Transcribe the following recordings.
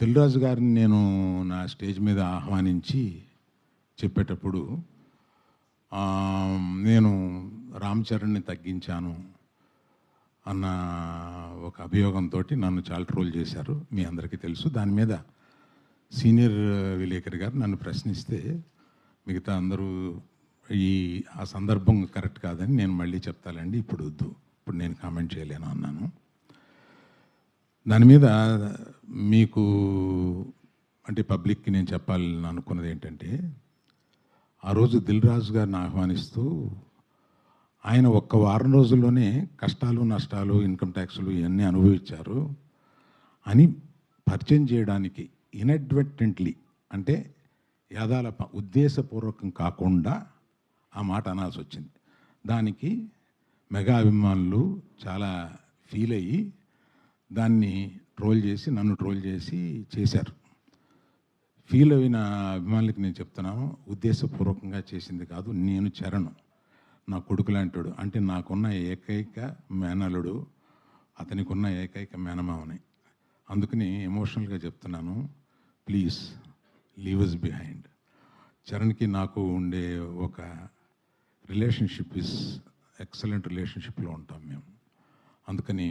దిల్ రాజు గారిని నేను నా స్టేజ్ మీద ఆహ్వానించి చెప్పేటప్పుడు నేను రామ్ చరణ్ని తగ్గించాను అన్న ఒక అభియోగంతో నన్ను చాలా ట్రోల్ చేశారు. మీ అందరికీ తెలుసు. దాని మీద సీనియర్ విలేకరి గారు నన్ను ప్రశ్నిస్తే మిగతా అందరూ ఆ సందర్భం కరెక్ట్ కాదని నేను మళ్ళీ చెప్తానండి, ఇప్పుడు వద్దు, ఇప్పుడు నేను కామెంట్ చేయలేను అన్నాను. దాని మీద మీకు అంటే పబ్లిక్కి నేను చెప్పాలని అనుకున్నది ఏంటంటే, ఆ రోజు దిల్ రాజు గారిని ఆహ్వానిస్తూ ఆయన ఒక్క వారం రోజుల్లోనే కష్టాలు నష్టాలు ఇన్కమ్ ట్యాక్స్లు ఇవన్నీ అనుభవించారు అని పరిచయం చేయడానికి ఇన్అడ్వర్టెంట్లీ అంటే యాదాల ఉద్దేశపూర్వకం కాకుండా ఆ మాట అనాల్సి వచ్చింది. దానికి మెగా అభిమానులు చాలా ఫీల్ అయ్యి దాన్ని ట్రోల్ చేసి నన్ను ట్రోల్ చేసి చేశారు. ఫీల్ అయిన అభిమానులకి నేను చెప్తున్నాను, ఉద్దేశపూర్వకంగా చేసింది కాదు. నేను చరణ్ నా కొడుకు లాంటాడు, అంటే నాకున్న ఏకైక మేనలుడు, అతనికి ఉన్న ఏకైక మేనమావని. అందుకని ఎమోషనల్గా చెప్తున్నాను, ప్లీజ్ లీవ్ అస్ బిహైండ్. చరణ్కి నాకు ఉండే ఒక రిలేషన్షిప్ ఇస్ ఎక్సలెంట్ రిలేషన్షిప్లో ఉంటాం మేము. అందుకని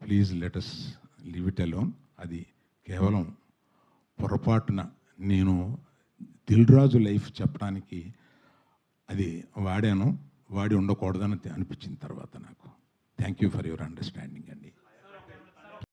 please let us leave it alone. అది కేవలం పొరపాటున నేను దిల్ రాజు లైఫ్ చెప్పడానికి అది వాడి ఉండకూడదని అనిపించిన తర్వాత నాకు. Thank you for your understanding అండి.